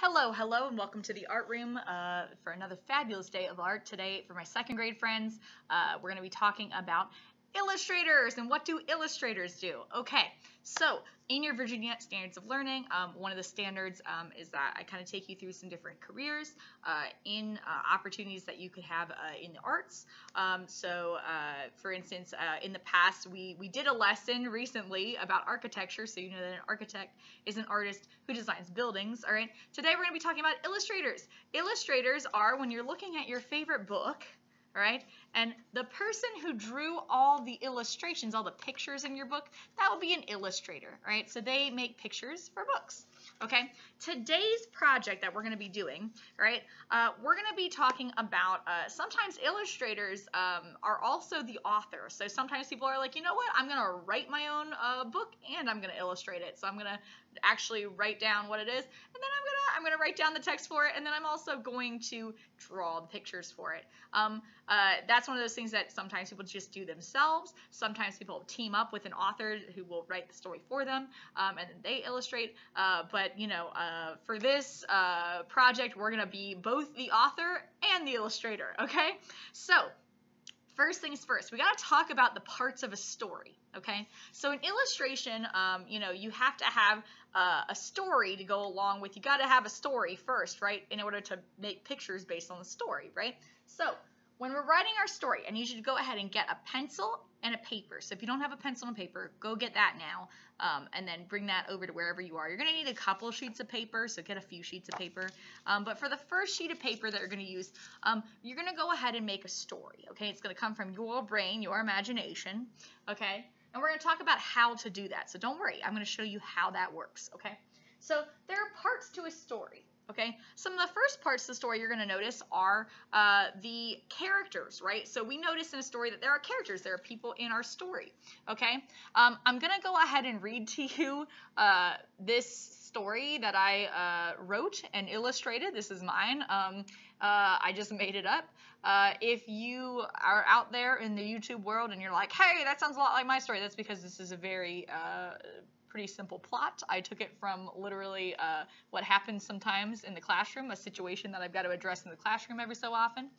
Hello, hello, and welcome to the art room for another fabulous day of art. Today, for my second grade friends, we're going to be talking about illustrators and what do illustrators do. Okay, so in your Virginia Standards of Learning, one of the standards is that I kind of take you through some different careers in opportunities that you could have in the arts. For instance, in the past, we did a lesson recently about architecture, so you know that an architect is an artist who designs buildings. All right, today we're going to be talking about illustrators. Illustrators are when you're looking at your favorite book, all right, and the person who drew all the illustrations, all the pictures in your book, that would be an illustrator, right? So they make pictures for books. Okay, today's project that we're going to be doing, right, we're going to be talking about sometimes illustrators are also the author. So sometimes people are like, you know what, I'm going to write my own book and I'm going to illustrate it. So I'm going to actually write down what it is, and then I'm gonna write down the text for it, and then I'm also going to draw the pictures for it. That's one of those things that sometimes people just do themselves. Sometimes people team up with an author who will write the story for them, and then they illustrate. But you know, for this project, we're gonna be both the author and the illustrator. Okay, so first things first, we got to talk about the parts of a story, okay? So in illustration, you know, you have to have a story to go along with. You got to have a story first, right, in order to make pictures based on the story, right? So when we're writing our story, I need you to go ahead and get a pencil and a paper. So if you don't have a pencil and paper, go get that now, and then bring that over to wherever you are. You're going to need a couple of sheets of paper, so get a few sheets of paper. But for the first sheet of paper that you're going to use, you're going to go ahead and make a story, okay? It's going to come from your brain, your imagination, okay? And we're going to talk about how to do that. So don't worry, I'm going to show you how that works, okay? So there are parts to a story. Okay, some of the first parts of the story you're going to notice are the characters, right? So we notice in a story that there are characters, there are people in our story, okay? I'm going to go ahead and read to you this story that I wrote and illustrated. This is mine. I just made it up. If you are out there in the YouTube world and you're like, hey, that sounds a lot like my story, that's because this is a very pretty simple plot. I took it from literally what happens sometimes in the classroom, a situation that I've got to address in the classroom every so often.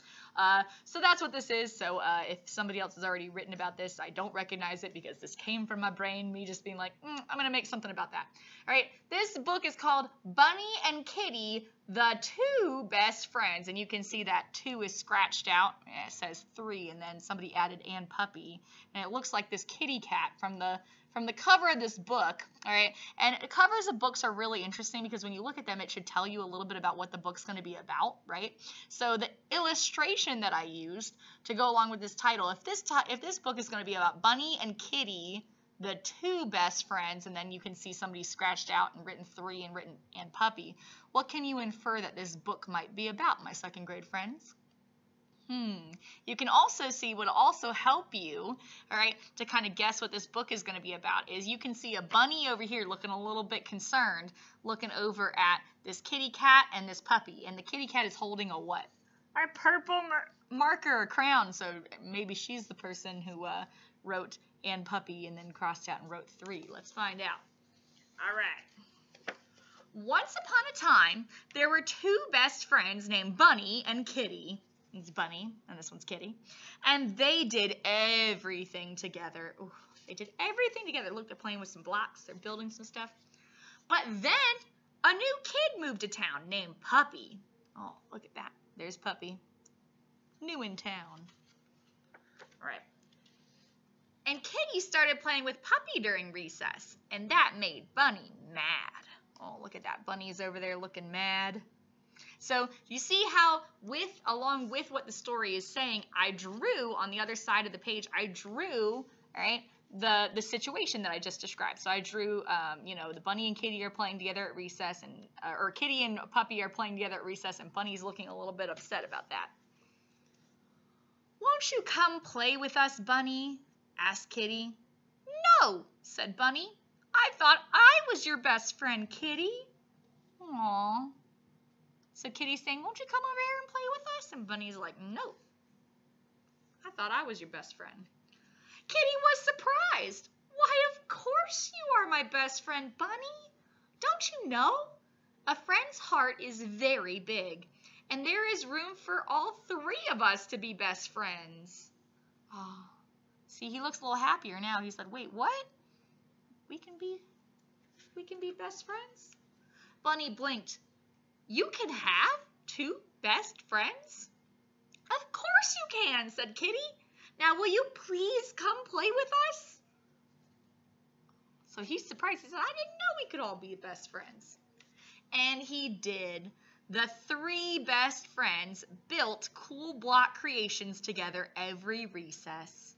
So that's what this is. So if somebody else has already written about this, I don't recognize it because this came from my brain, me just being like, I'm going to make something about that. All right, this book is called Bunny and Kitty, the Two Best Friends. And you can see that 2 is scratched out. It says 3, and then somebody added and puppy. And it looks like this kitty cat from the cover of this book, all right? And covers of books are really interesting because when you look at them, it should tell you a little bit about what the book's going to be about, right? So the illustration that I used to go along with this title, if this book is going to be about Bunny and Kitty, the two best friends, and then you can see somebody scratched out and written 3 and written and puppy, what can you infer that this book might be about, my second grade friends? You can also see what will also help you, all right, to kind of guess what this book is going to be about is you can see a bunny over here looking a little bit concerned, looking over at this kitty cat and this puppy. And the kitty cat is holding a what? A purple marker, a crayon. So maybe she's the person who wrote and puppy and then crossed out and wrote 3. Let's find out. All right. Once upon a time, there were 2 best friends named Bunny and Kitty. It's Bunny, and this one's Kitty. And they did everything together. Ooh, they did everything together. Look, they're playing with some blocks. They're building some stuff. But then a new kid moved to town named Puppy. Oh, look at that. There's Puppy. New in town. All right. And Kitty started playing with Puppy during recess. And that made Bunny mad. Oh, look at that. Bunny is over there looking mad. So you see how along with what the story is saying, I drew on the other side of the page, I drew, all right, the situation that I just described. So I drew, you know, the Bunny and Kitty are playing together at recess, and or Kitty and Puppy are playing together at recess, and Bunny's looking a little bit upset about that. Won't you come play with us, Bunny? Asked Kitty. No, said Bunny. I thought I was your best friend, Kitty. Aww. So Kitty's saying, won't you come over here and play with us? And Bunny's like, no. I thought I was your best friend. Kitty was surprised. Why, of course you are my best friend, Bunny. Don't you know? A friend's heart is very big, and there is room for all three of us to be best friends. Oh, see, he looks a little happier now. He said, wait, what? We can be best friends? Bunny blinked. You can have two best friends? Of course you can, said Kitty. Now will you please come play with us? So he's surprised. He said, I didn't know we could all be best friends. And he did. The three best friends built cool block creations together every recess.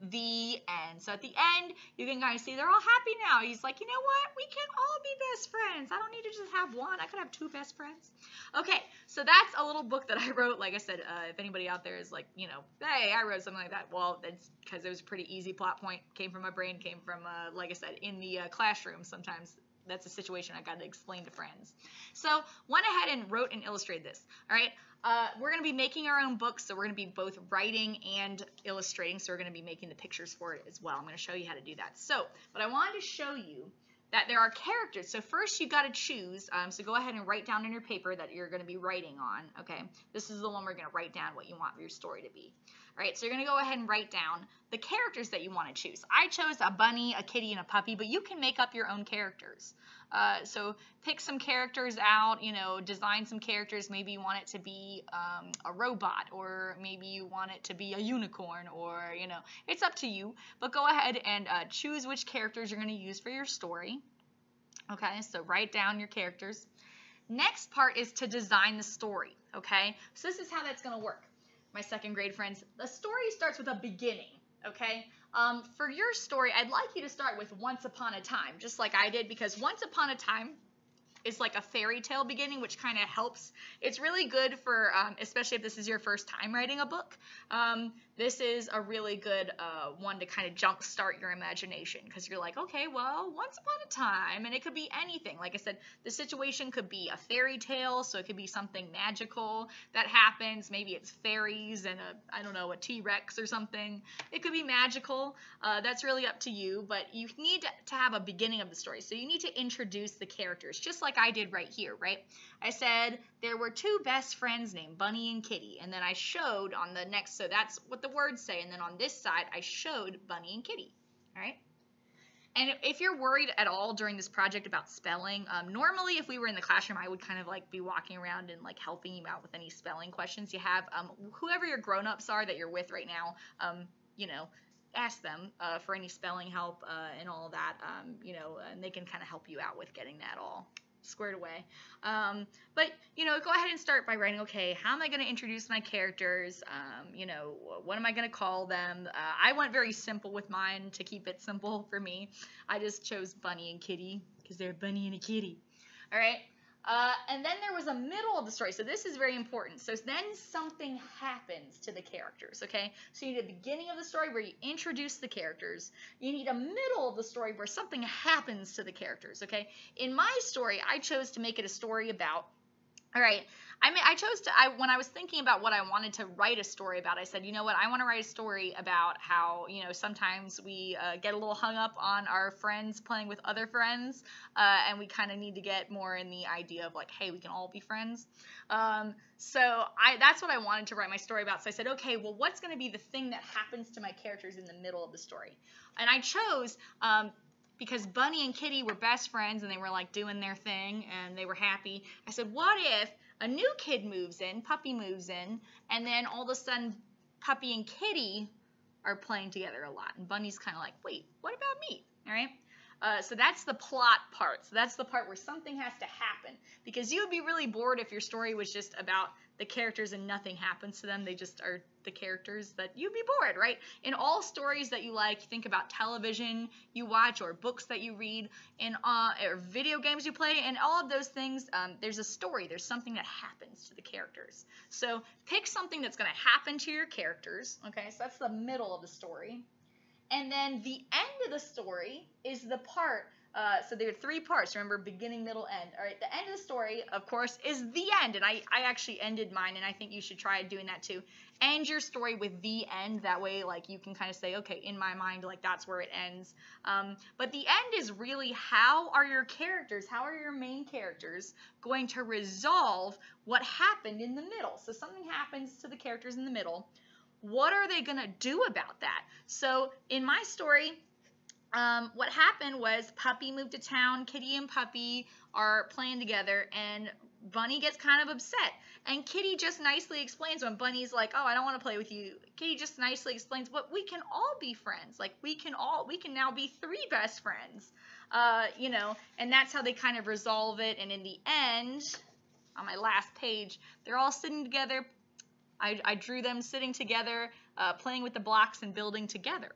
The end. So at the end, you can kind of see they're all happy now. He's like, you know what? We can all be best friends. I don't need to just have one. I could have two best friends. Okay, so that's a little book that I wrote. Like I said, if anybody out there is like, you know, hey, I wrote something like that. Well, that's because it was a pretty easy plot point. Came from my brain, came from, like I said, in the classroom sometimes. That's a situation I got to explain to friends. So went ahead and wrote and illustrated this. All right. We're going to be making our own books, so we're going to be both writing and illustrating, so we're going to be making the pictures for it as well. I'm going to show you how to do that. So, but I wanted to show you that there are characters. So first you got to choose, so go ahead and write down on your paper that you're going to be writing on, okay? This is the one we're going to write down what you want your story to be. All right, so you're going to go ahead and write down the characters that you want to choose. I chose a bunny, a kitty, and a puppy, but you can make up your own characters. So pick some characters out, you know, design some characters. Maybe you want it to be a robot, or maybe you want it to be a unicorn, or, you know, it's up to you. But go ahead and choose which characters you're going to use for your story. Okay, so write down your characters. Next part is to design the story, okay? So this is how that's going to work. My second grade friends, the story starts with a beginning, okay? For your story, I'd like you to start with Once Upon a Time, just like I did, because Once Upon a Time is like a fairy tale beginning, which kind of helps. It's really good for, especially if this is your first time writing a book. This is a really good one to kind of jumpstart your imagination, because you're like, okay, well, once upon a time, and it could be anything. Like I said, the situation could be a fairy tale, so it could be something magical that happens. Maybe it's fairies and I don't know, a T-Rex or something. It could be magical. That's really up to you, but you need to have a beginning of the story. So you need to introduce the characters, just like I did right here, right? I said there were two best friends named Bunny and Kitty, and then I showed on the next, so that's what the words say, and then on this side I showed Bunny and Kitty. All right. And if you're worried at all during this project about spelling, normally if we were in the classroom, I would kind of like be walking around and like helping you out with any spelling questions you have. Whoever your grown-ups are that you're with right now, you know, ask them for any spelling help and all of that, you know, and they can kind of help you out with getting that all squared away. But, you know, go ahead and start by writing, okay, how am I going to introduce my characters? You know, what am I going to call them? I went very simple with mine to keep it simple for me. I just chose Bunny and Kitty because they're Bunny and a Kitty. All right. And then there was a middle of the story. So this is very important. So then something happens to the characters, okay? So you need a beginning of the story where you introduce the characters. You need a middle of the story where something happens to the characters, okay? In my story, I chose to make it a story about, all right, I chose to, when I was thinking about what I wanted to write a story about, I said, you know what, I want to write a story about how, you know, sometimes we get a little hung up on our friends playing with other friends, and we kind of need to get more in the idea of like, hey, we can all be friends. So that's what I wanted to write my story about. So I said, okay, well, what's going to be the thing that happens to my characters in the middle of the story? And I chose, because Bunny and Kitty were best friends and they were like doing their thing and they were happy. I said, what if a new kid moves in, Puppy moves in, and then all of a sudden Puppy and Kitty are playing together a lot. And Bunny's kind of like, wait, what about me? All right. So that's the plot part. So that's the part where something has to happen, because you would be really bored if your story was just about the characters and nothing happens to them. They just are the characters. That you'd be bored, right? In all stories that you like, think about television you watch or books that you read, and or video games you play, and all of those things, there's a story. There's something that happens to the characters. So pick something that's going to happen to your characters. Okay, so that's the middle of the story. And then the end of the story is the part So there are 3 parts. Remember, beginning, middle, end. All right, the end of the story, of course, is the end. And I actually ended mine, and I think you should try doing that too. End your story with the end. That way, like, you can kind of say, okay, in my mind, like, that's where it ends. But the end is really, how are your characters, how are your main characters going to resolve what happened in the middle? So something happens to the characters in the middle. What are they going to do about that? So in my story, what happened was Puppy moved to town. Kitty and Puppy are playing together, and Bunny gets kind of upset. And Kitty just nicely explains, when Bunny's like, oh, I don't want to play with you. Kitty just nicely explains, but we can all be friends. Like, we can now be 3 best friends. You know, and that's how they kind of resolve it. And in the end, on my last page, they're all sitting together. I drew them sitting together, playing with the blocks and building together.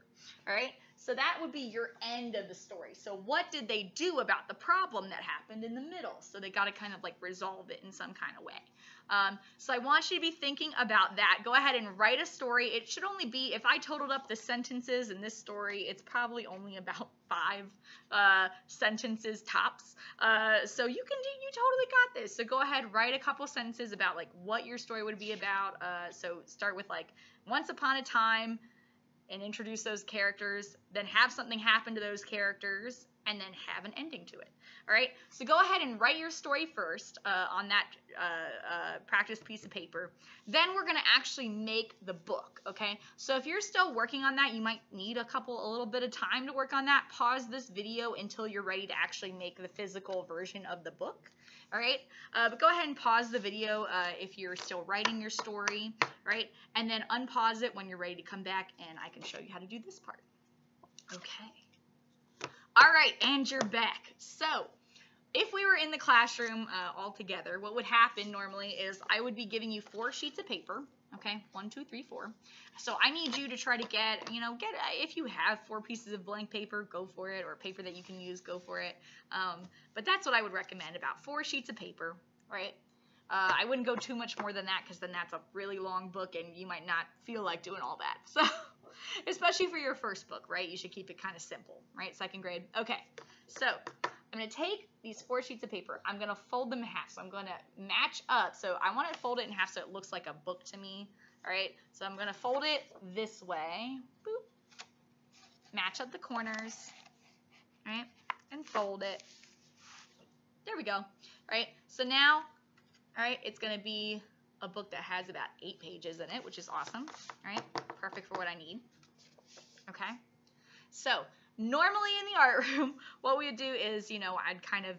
All right. So that would be your end of the story. So what did they do about the problem that happened in the middle? So they got to kind of like resolve it in some kind of way. So I want you to be thinking about that. Go ahead and write a story. It should only be, if I totaled up the sentences in this story, it's probably only about 5 sentences tops. So you totally got this. So go ahead, write a couple sentences about like what your story would be about. So start with like, once upon a time, and introduce those characters, then have something happen to those characters, and then have an ending to it. All right, so go ahead and write your story first on that practice piece of paper. Then we're going to actually make the book, okay? So if you're still working on that, you might need a little bit of time to work on that. Pause this video until you're ready to actually make the physical version of the book. All right, but go ahead and pause the video if you're still writing your story, right? And then unpause it when you're ready to come back, and I can show you how to do this part. Okay. All right, and you're back. So if we were in the classroom all together, what would happen normally is I would be giving you 4 sheets of paper. Okay, 1, 2, 3, 4. So I need you to try to get, if you have 4 pieces of blank paper, go for it, or paper that you can use, go for it. But that's what I would recommend, about 4 sheets of paper, right? I wouldn't go too much more than that, because then that's a really long book and you might not feel like doing all that. So, especially for your first book, right? You should keep it kind of simple, right? 2nd grade. Okay, so I'm going to take these 4 sheets of paper. I'm going to fold them in half. So I'm going to match up. So I want to fold it in half so it looks like a book to me. All right. So I'm going to fold it this way. Boop. Match up the corners. All right. And fold it. There we go. All right. So now, all right, it's going to be a book that has about 8 pages in it, which is awesome. All right. Perfect for what I need. Okay. So normally in the art room, what we would do is, I'd kind of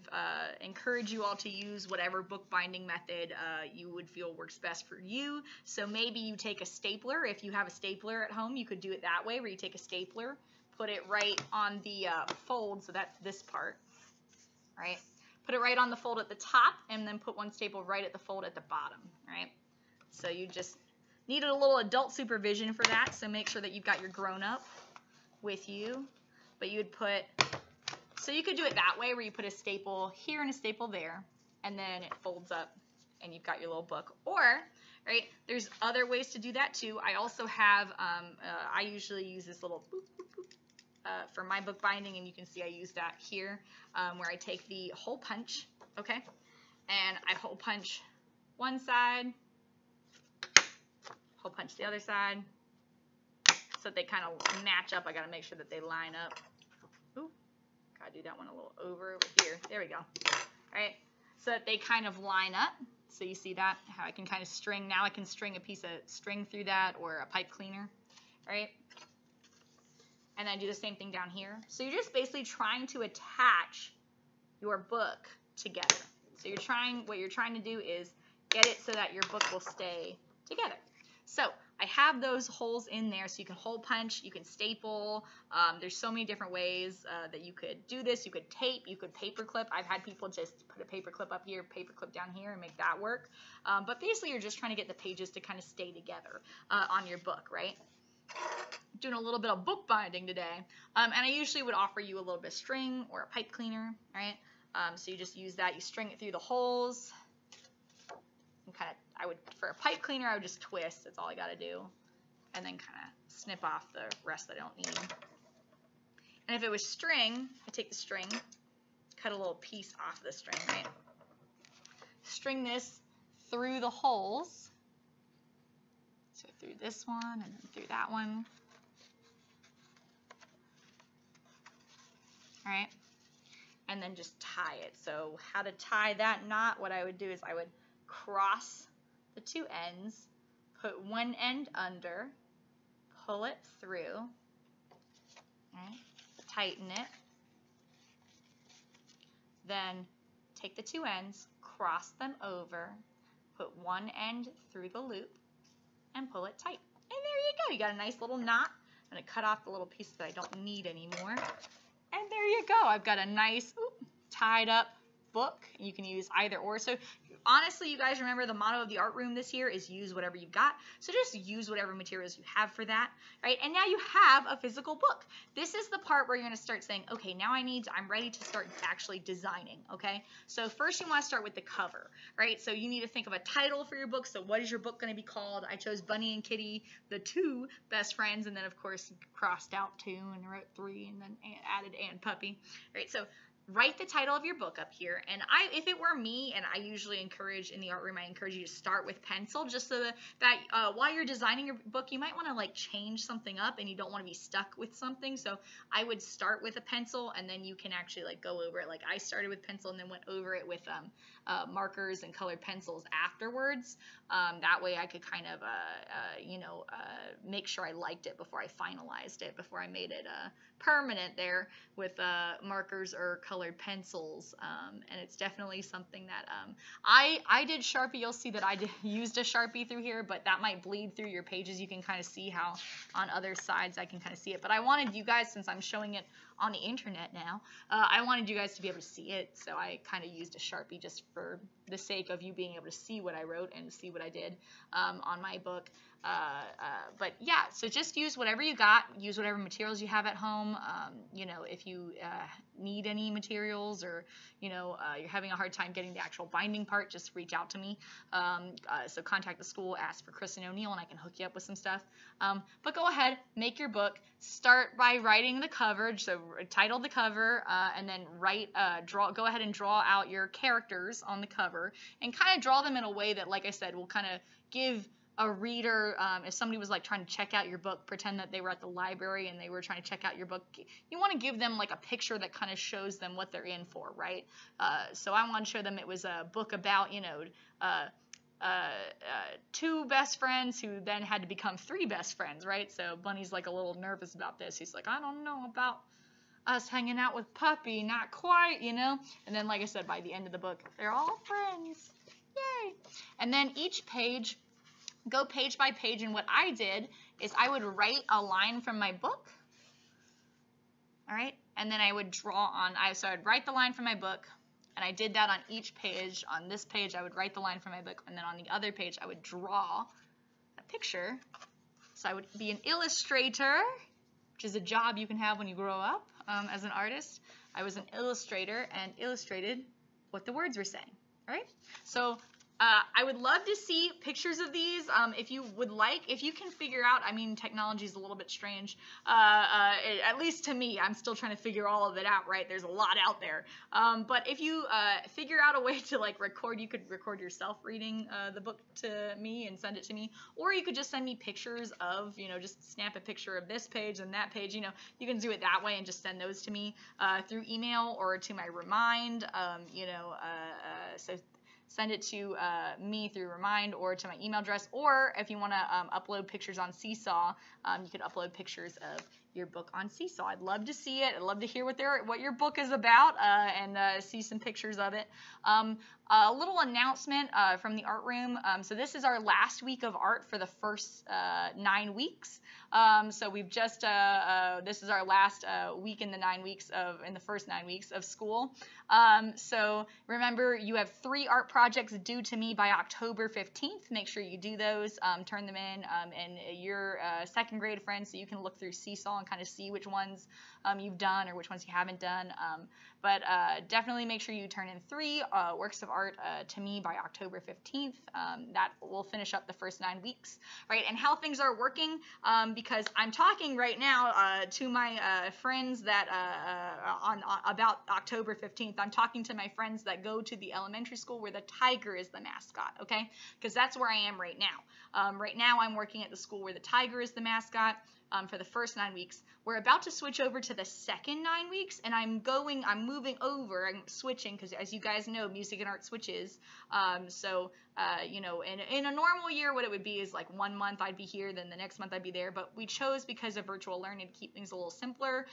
encourage you all to use whatever bookbinding method you would feel works best for you. So maybe you take a stapler. If you have a stapler at home, you could do it that way, where you take a stapler, put it right on the fold, so that's this part, right? Put it right on the fold at the top, and then put one staple right at the fold at the bottom, right? So you just needed a little adult supervision for that, so make sure that you've got your grown-up with you. But you would put, so you could do it that way, where you put a staple here and a staple there, and then it folds up and you've got your little book. Or, right, there's other ways to do that too. I also have, I usually use this little boop, boop, boop, for my bookbinding, and you can see I use that here, where I take the hole punch, okay, and I hole punch one side, hole punch the other side, so that they kind of match up. I got to make sure that they line up. Ooh, got to do that one a little over here. There we go. All right, so that they kind of line up. So you see that, how I can kind of string. Now I can string a piece of string through that, or a pipe cleaner, right? And then do the same thing down here. So you're just basically trying to attach your book together. So what you're trying to do is get it so that your book will stay together. So I have those holes in there, so you can hole punch, you can staple. There's so many different ways that you could do this. You could tape, you could paper clip. I've had people just put a paper clip up here, paper clip down here, and make that work. But basically, you're just trying to get the pages to kind of stay together on your book, right? Doing a little bit of bookbinding today. And I usually would offer you a little bit of string or a pipe cleaner, right? So you just use that. You string it through the holes. And kind of, for a pipe cleaner, I would just twist. That's all I got to do. And then kind of snip off the rest that I don't need. And if it was string, I take the string, cut a little piece off the string, right? String this through the holes. So through this one and then through that one. All right. And then just tie it. So how to tie that knot, what I would do is I would cross the two ends, put one end under, pull it through, right? Tighten it. Then take the two ends, cross them over, put one end through the loop, and pull it tight. And there you go. You got a nice little knot. I'm going to cut off the little piece that I don't need anymore. And there you go. I've got a nice tied up book. You can use either or. So honestly, you guys remember the motto of the art room this year is use whatever you've got. So just use whatever materials you have for that, right? And now you have a physical book. This is the part where you're going to start saying, okay, now I'm ready to start actually designing, okay? So first you want to start with the cover, right? So you need to think of a title for your book. So what is your book going to be called? I chose Bunny and Kitty, the two best friends, and then of course crossed out 2 and wrote 3 and then added and puppy, right? So write the title of your book up here, and if it were me, and I usually encourage in the art room, I encourage you to start with pencil, just so that while you're designing your book, you might want to like change something up, and you don't want to be stuck with something. So I would start with a pencil, and then you can actually like go over it. Like I started with pencil and then went over it with markers and colored pencils afterwards. That way I could kind of make sure I liked it before I finalized it, before I made it permanent there with markers or colored pencils. And it's definitely something that I did Sharpie. You'll see that I used a Sharpie through here, but that might bleed through your pages. You can kind of see how on other sides I can kind of see it. But I wanted you guys, since I'm showing it on the internet now, I wanted you guys to be able to see it, so I kind of used a Sharpie just for the sake of you being able to see what I wrote and see what I did on my book. But yeah, so just use whatever you got, use whatever materials you have at home. If you need any materials, or you're having a hard time getting the actual binding part, just reach out to me. So contact the school, ask for Kristen O'Neill, and I can hook you up with some stuff. But go ahead, make your book. Start by writing the cover, so title the cover, and then go ahead and draw out your characters on the cover, and kind of draw them in a way that, like I said, will kind of give a reader, if somebody was like trying to check out your book, pretend that they were at the library and they were trying to check out your book, you want to give them like a picture that kind of shows them what they're in for, right? So I want to show them it was a book about, two best friends who then had to become 3 best friends, right? So Bunny's like a little nervous about this. He's like, I don't know about us hanging out with Puppy, not quite, And then, like I said, by the end of the book, they're all friends. Yay! And then each page, go page by page, and what I did is I would write a line from my book, all right, and then I would draw so I'd write the line from my book, and I did that on each page. On this page, I would write the line from my book, and then on the other page, I would draw a picture. So I would be an illustrator, which is a job you can have when you grow up as an artist. I was an illustrator and illustrated what the words were saying, all right? So I would love to see pictures of these. If you would like, if you can figure out, technology is a little bit strange, at least to me. I'm still trying to figure all of it out, right? There's a lot out there. But if you figure out a way to like record, you could record yourself reading the book to me and send it to me. Or you could just send me pictures of, just snap a picture of this page and that page. You can do it that way and just send those to me through email or to my Remind, so send it to me through Remind or to my email address. Or if you want to upload pictures on Seesaw, you could upload pictures of your book on Seesaw. I'd love to see it. I'd love to hear what your book is about and see some pictures of it. A little announcement from the art room. So this is our last week of art for the first 9 weeks. So we've just this is our last week in the first 9 weeks of school. So remember, you have 3 art projects due to me by October 15th. Make sure you do those, turn them in, and your second grade friends, so you can look through Seesaw and and kind of see which ones you've done or which ones you haven't done. But definitely make sure you turn in 3 works of art to me by October 15th. That will finish up the first 9 weeks, right? And how things are working, because I'm talking right now to my friends that about October 15th. I'm talking to my friends that go to the elementary school where the tiger is the mascot, okay? Because that's where I am right now. Right now I'm working at the school where the tiger is the mascot. For the first 9 weeks. We're about to switch over to the second 9 weeks, and I'm moving over, I'm switching, because as you guys know, music and art switches. You know, in a normal year, what it would be is like 1 month I'd be here, then the next month I'd be there, but we chose, because of virtual learning, to keep things a little simpler,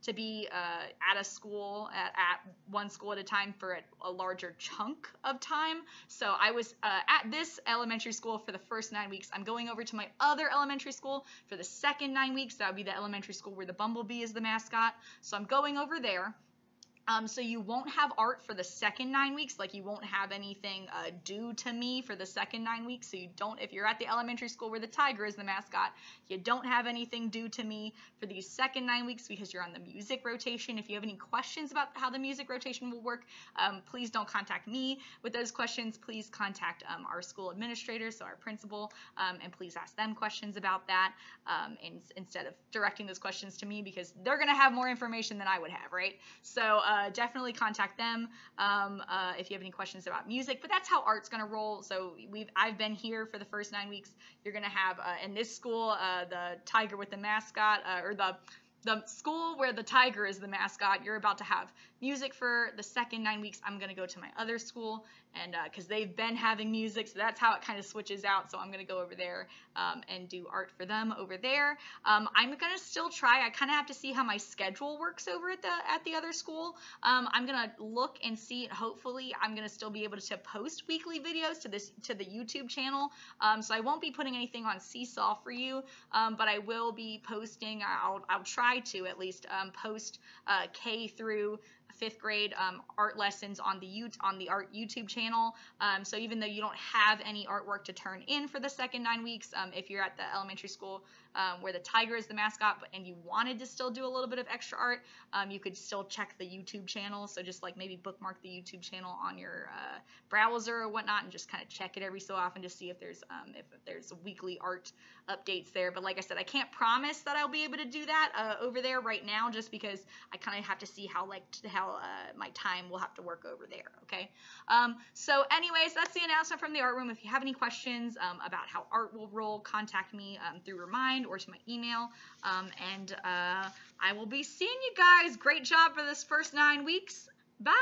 to be at a school, at one school at a time for a larger chunk of time. So I was at this elementary school for the first 9 weeks. I'm going over to my other elementary school for the second 9 weeks. That would be the elementary school where the bumblebee is the mascot. So I'm going over there. So you won't have art for the second 9 weeks, like you won't have anything due to me for the second 9 weeks. So you don't, if you're at the elementary school where the tiger is the mascot, you don't have anything due to me for these second 9 weeks because you're on the music rotation. If you have any questions about how the music rotation will work, please don't contact me with those questions. Please contact our school administrator, so our principal, and please ask them questions about that instead of directing those questions to me, because they're going to have more information than I would have, right? So definitely contact them if you have any questions about music. But that's how art's going to roll. So I've been here for the first 9 weeks. You're going to have in this school the tiger with the mascot, or the school where the tiger is the mascot. You're about to have music for the second 9 weeks. I'm going to go to my other school, and because they've been having music, so that's how it kind of switches out. So I'm going to go over there and do art for them over there. I'm going to still try. I kind of have to see how my schedule works over at the other school. I'm going to look and see. Hopefully I'm going to still be able to post weekly videos to the YouTube channel. So I won't be putting anything on Seesaw for you, but I will be posting. I'll try to at least post K through 5th grade art lessons on the art YouTube channel. So even though you don't have any artwork to turn in for the second 9 weeks, if you're at the elementary school where the tiger is the mascot, and you wanted to still do a little bit of extra art, you could still check the YouTube channel. So just like maybe bookmark the YouTube channel on your browser or whatnot, and just kind of check it every so often to see if there's weekly art updates there. But like I said, I can't promise that I'll be able to do that over there right now, just because I kind of have to see how my time will have to work over there. Okay. So anyways, that's the announcement from the art room. If you have any questions about how art will roll, contact me through Remind or to my email. And I will be seeing you guys. Great job for this first 9 weeks. Bye.